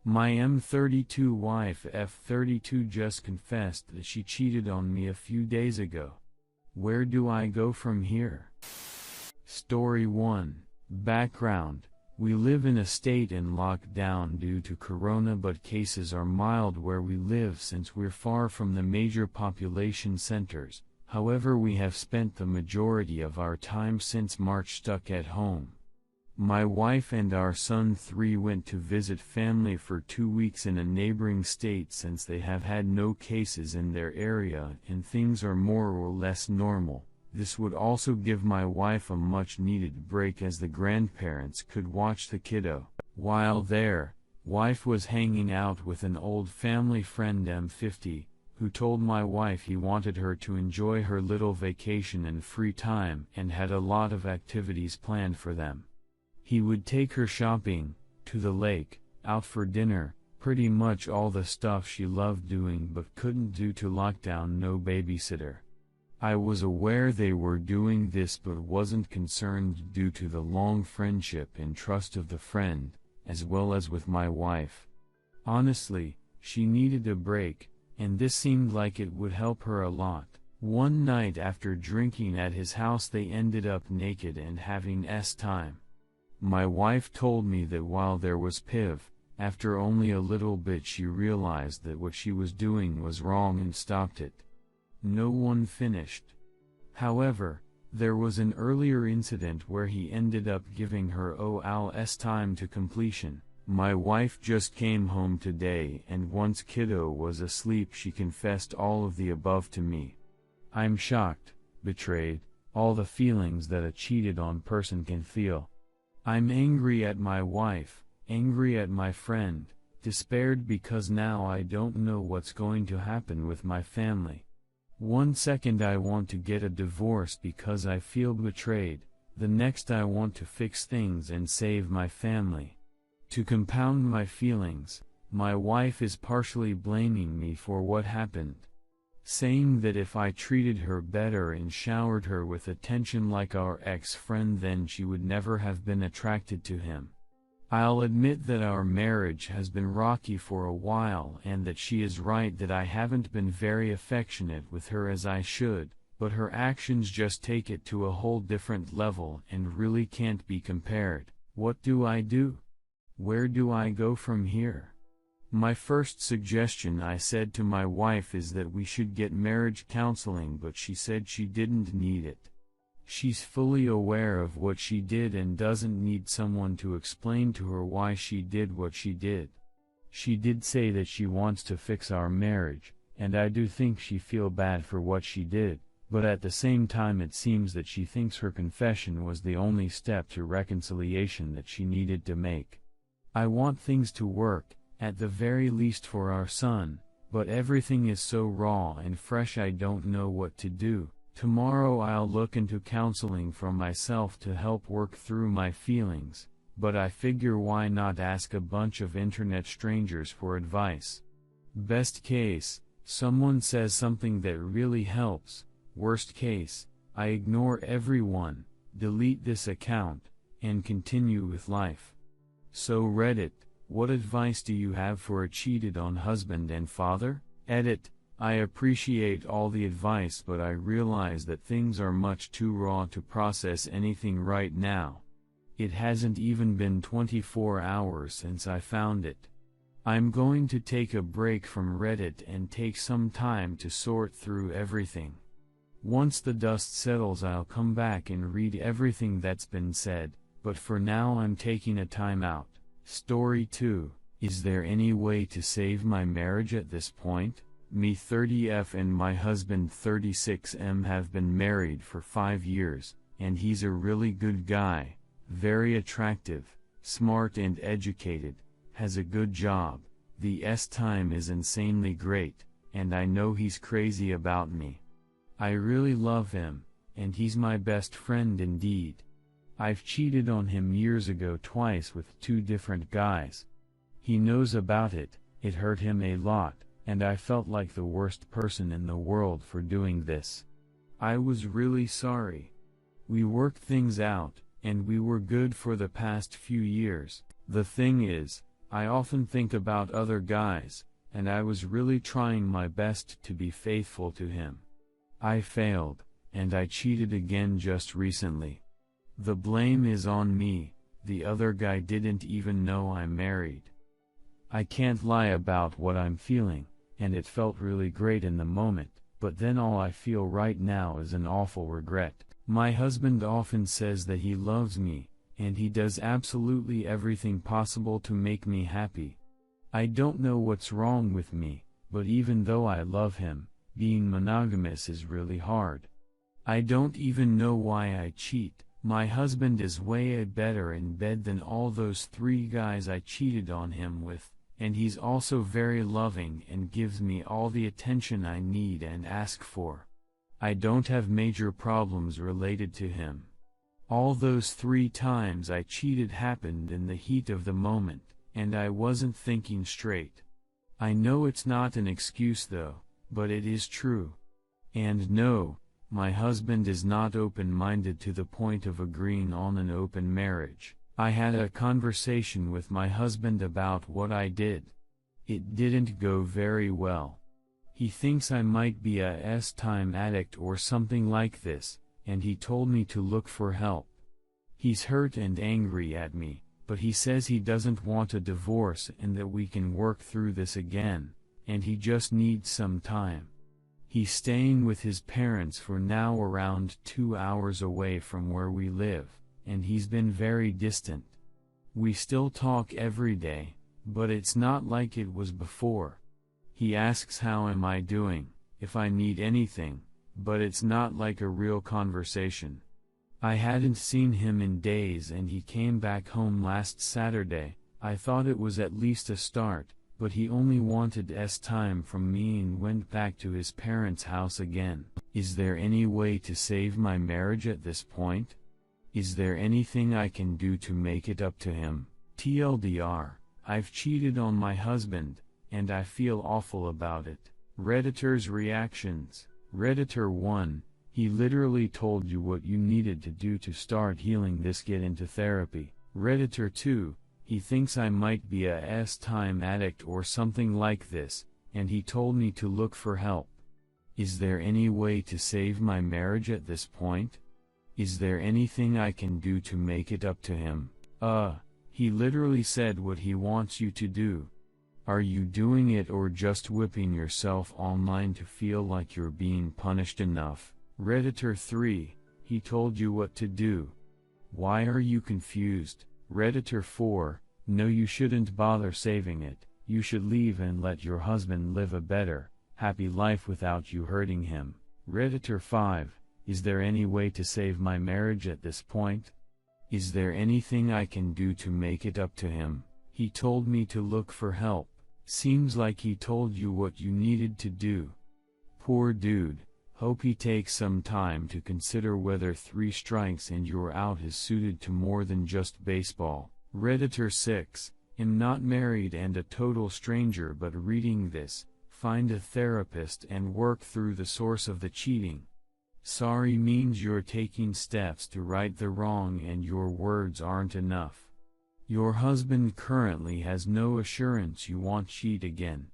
My M32 wife F32 just confessed that she cheated on me a few days ago. Where do I go from here? Story 1. Background. We live in a state in lockdown due to corona, but cases are mild where we live since we're far from the major population centers. However, we have spent the majority of our time since March stuck at home. My wife and our son 3 went to visit family for 2 weeks in a neighboring state since they have had no cases in their area and things are more or less normal. This would also give my wife a much needed break as the grandparents could watch the kiddo. While there, wife was hanging out with an old family friend M50, who told my wife he wanted her to enjoy her little vacation and free time and had a lot of activities planned for them. He would take her shopping, to the lake, out for dinner, pretty much all the stuff she loved doing but couldn't due to lockdown, no babysitter. I was aware they were doing this but wasn't concerned due to the long friendship and trust of the friend, as well as with my wife. Honestly, she needed a break, and this seemed like it would help her a lot. One night after drinking at his house they ended up naked and having time. My wife told me that while there was PIV, after only a little bit she realized that what she was doing was wrong and stopped it. No one finished. However, there was an earlier incident where he ended up giving her time to completion. My wife just came home today and once kiddo was asleep she confessed all of the above to me. I'm shocked, betrayed, all the feelings that a cheated on person can feel. I'm angry at my wife, angry at my friend, despaired because now I don't know what's going to happen with my family. One second I want to get a divorce because I feel betrayed, the next I want to fix things and save my family. To compound my feelings, my wife is partially blaming me for what happened, saying that if I treated her better and showered her with attention like our ex-friend then she would never have been attracted to him. I'll admit that our marriage has been rocky for a while and that she is right that I haven't been very affectionate with her as I should, but her actions just take it to a whole different level and really can't be compared. What do I do? Where do I go from here? My first suggestion I said to my wife is that we should get marriage counseling, but she said she didn't need it. She's fully aware of what she did and doesn't need someone to explain to her why she did what she did. She did say that she wants to fix our marriage, and I do think she feel bad for what she did, but at the same time it seems that she thinks her confession was the only step to reconciliation that she needed to make. I want things to work, at the very least for our son, but everything is so raw and fresh I don't know what to do. Tomorrow I'll look into counseling for myself to help work through my feelings, but I figure why not ask a bunch of internet strangers for advice. Best case, someone says something that really helps. Worst case, I ignore everyone, delete this account, and continue with life. So Reddit, what advice do you have for a cheated on husband and father? Edit. I appreciate all the advice but I realize that things are much too raw to process anything right now. It hasn't even been 24 hours since I found it. I'm going to take a break from Reddit and take some time to sort through everything. Once the dust settles I'll come back and read everything that's been said, but for now I'm taking a time out. Story 2. Is there any way to save my marriage at this point? Me 30F and my husband 36M have been married for 5 years, and he's a really good guy, very attractive, smart and educated, has a good job, the time is insanely great, and I know he's crazy about me. I really love him, and he's my best friend indeed. I've cheated on him years ago twice with 2 different guys. He knows about it, it hurt him a lot, and I felt like the worst person in the world for doing this. I was really sorry. We worked things out, and we were good for the past few years. The thing is, I often think about other guys, and I was really trying my best to be faithful to him. I failed, and I cheated again just recently. The blame is on me, the other guy didn't even know I'm married. I can't lie about what I'm feeling, and it felt really great in the moment, but then all I feel right now is an awful regret. My husband often says that he loves me, and he does absolutely everything possible to make me happy. I don't know what's wrong with me, but even though I love him, being monogamous is really hard. I don't even know why I cheat. My husband is way better in bed than all those 3 guys I cheated on him with, and he's also very loving and gives me all the attention I need and ask for. I don't have major problems related to him. All those 3 times I cheated happened in the heat of the moment, and I wasn't thinking straight. I know it's not an excuse though, but it is true. And no, my husband is not open-minded to the point of agreeing on an open marriage. I had a conversation with my husband about what I did. It didn't go very well. He thinks I might be a S-time addict or something like this, and he told me to look for help. He's hurt and angry at me, but he says he doesn't want a divorce and that we can work through this again, and he just needs some time. He's staying with his parents for now, around 2 hours away from where we live, and he's been very distant. We still talk every day, but it's not like it was before. He asks how am I doing, if I need anything, but it's not like a real conversation. I hadn't seen him in days and he came back home last Saturday. I thought it was at least a start, but he only wanted time from me and went back to his parents' house again. Is there any way to save my marriage at this point? Is there anything I can do to make it up to him? TLDR, I've cheated on my husband, and I feel awful about it. Redditor's reactions. Redditor 1, he literally told you what you needed to do to start healing this. Get into therapy. Redditor 2, he thinks I might be a S-time addict or something like this, and he told me to look for help. Is there any way to save my marriage at this point? Is there anything I can do to make it up to him? He literally said what he wants you to do. Are you doing it or just whipping yourself online to feel like you're being punished enough? Redditor 3, he told you what to do. Why are you confused? Redditor 4, no, you shouldn't bother saving it. You should leave and let your husband live a better, happy life without you hurting him. Redditor 5, is there any way to save my marriage at this point? Is there anything I can do to make it up to him? He told me to look for help. Seems like he told you what you needed to do. Poor dude. Hope he takes some time to consider whether 3 strikes and you're out is suited to more than just baseball. Redditor 6, am not married and a total stranger, but reading this, find a therapist and work through the source of the cheating. Sorry means you're taking steps to right the wrong and your words aren't enough. Your husband currently has no assurance you won't cheat again.